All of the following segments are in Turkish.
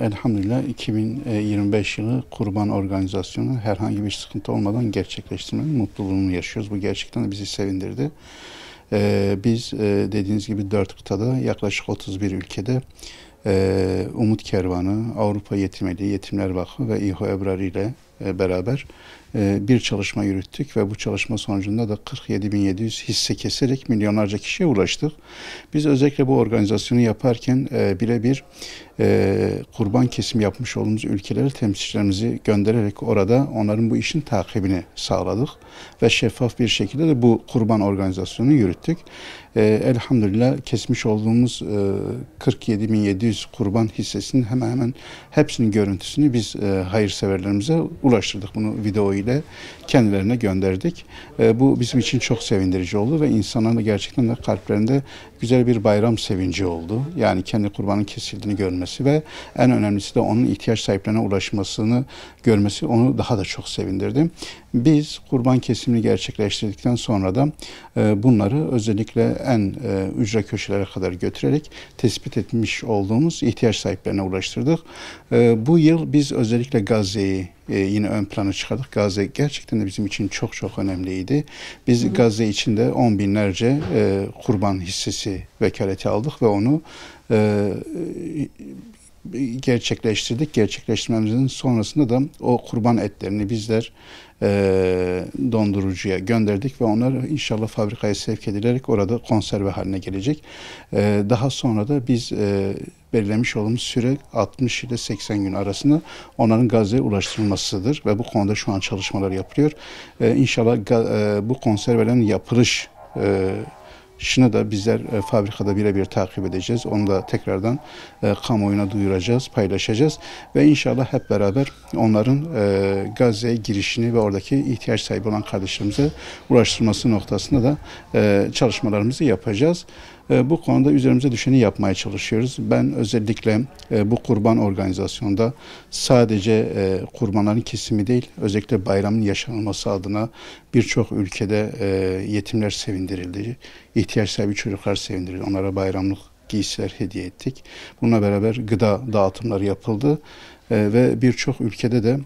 Elhamdülillah 2025 yılı kurban organizasyonu herhangi bir sıkıntı olmadan gerçekleştirmenin mutluluğunu yaşıyoruz. Bu gerçekten de bizi sevindirdi. Biz dediğiniz gibi 4 kıtada yaklaşık 31 ülkede Umut Kervanı, Avrupa Yetimeli, Yetimler Vakfı ve İHO Ebrar ile beraber bir çalışma yürüttük ve bu çalışma sonucunda da 47.700 hisse keserek milyonlarca kişiye ulaştık. Biz özellikle bu organizasyonu yaparken birebir kurban kesimi yapmış olduğumuz ülkelere temsilcilerimizi göndererek orada onların bu işin takibini sağladık ve şeffaf bir şekilde de bu kurban organizasyonunu yürüttük. Elhamdülillah kesmiş olduğumuz 47.700 kurban hissesinin hemen hemen hepsinin görüntüsünü biz hayırseverlerimize ulaştırdık. Bunu video ile kendilerine gönderdik. Bu bizim için çok sevindirici oldu ve insanların da gerçekten de kalplerinde güzel bir bayram sevinci oldu. Yani kendi kurbanın kesildiğini görmesi ve en önemlisi de onun ihtiyaç sahiplerine ulaşmasını görmesi onu daha da çok sevindirdi. Biz kurban kesimini gerçekleştirdikten sonra da bunları özellikle en ücra köşelere kadar götürerek tespit etmiş olduğumuz ihtiyaç sahiplerine ulaştırdık. Bu yıl biz özellikle Gazze'yi yine ön plana çıkardık. Gazze gerçekten de bizim için çok çok önemliydi. Biz Gazze için de 10 binlerce kurban hissesi vekaleti aldık ve onu gerçekleştirdik. Gerçekleştirmemizin sonrasında da o kurban etlerini bizler dondurucuya gönderdik ve onlar inşallah fabrikaya sevk edilerek orada konserve haline gelecek. Daha sonra da biz belirlemiş olduğumuz süre 60 ile 80 gün arasında onların Gazze'ye ulaştırılmasıdır ve bu konuda şu an çalışmalar yapılıyor. İnşallah bu konservelerin yapılış şunu da bizler fabrikada birebir takip edeceğiz. Onu da tekrardan kamuoyuna duyuracağız, paylaşacağız. Ve inşallah hep beraber onların Gazze'ye girişini ve oradaki ihtiyaç sahibi olan kardeşlerimize ulaştırması noktasında da çalışmalarımızı yapacağız. Bu konuda üzerimize düşeni yapmaya çalışıyoruz. Ben özellikle bu kurban organizasyonunda sadece kurbanların kesimi değil, özellikle bayramın yaşanılması adına birçok ülkede yetimler sevindirildi. İhtiyaç sahibi çocuklar sevindirildi. Onlara bayramlık giysiler hediye ettik. Bununla beraber gıda dağıtımları yapıldı ve birçok ülkede de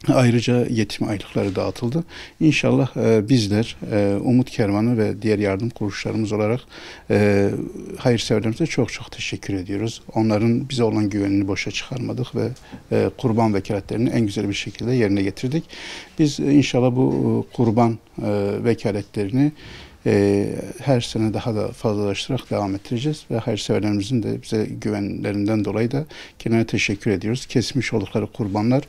ayrıca yetim aylıkları dağıtıldı. İnşallah bizler Umut Kervanı ve diğer yardım kuruluşlarımız olarak hayırseverlerimize çok çok teşekkür ediyoruz. Onların bize olan güvenini boşa çıkarmadık ve kurban vekaletlerini en güzel bir şekilde yerine getirdik. Biz inşallah bu kurban vekaletlerini her sene daha da fazlalaştırarak devam ettireceğiz ve hayırseverlerimizin de bize güvenlerinden dolayı da kendilerine teşekkür ediyoruz. Kesmiş oldukları kurbanlar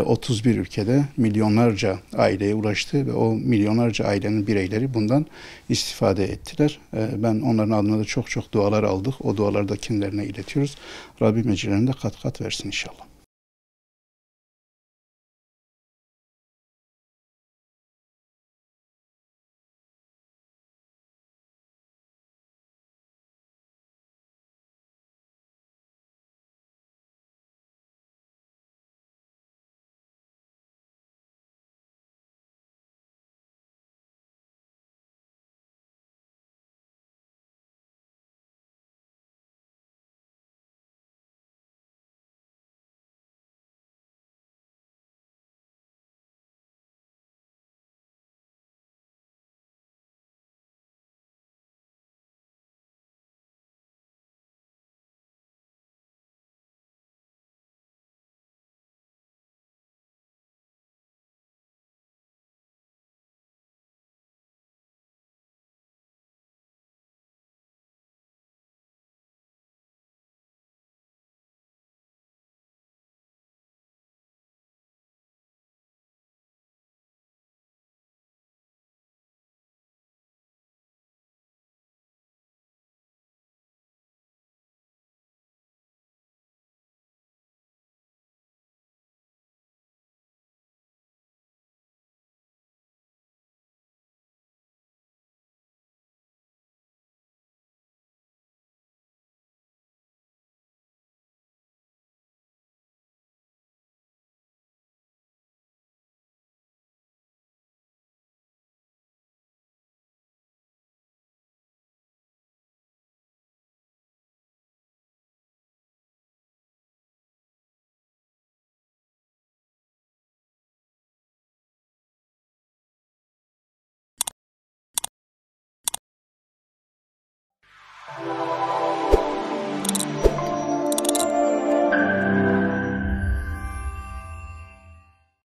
31 ülkede milyonlarca aileye ulaştı ve o milyonlarca ailenin bireyleri bundan istifade ettiler. Ben onların adına da çok çok dualar aldık. O duaları da kendilerine iletiyoruz. Rabbim ecirlerini de kat kat versin inşallah.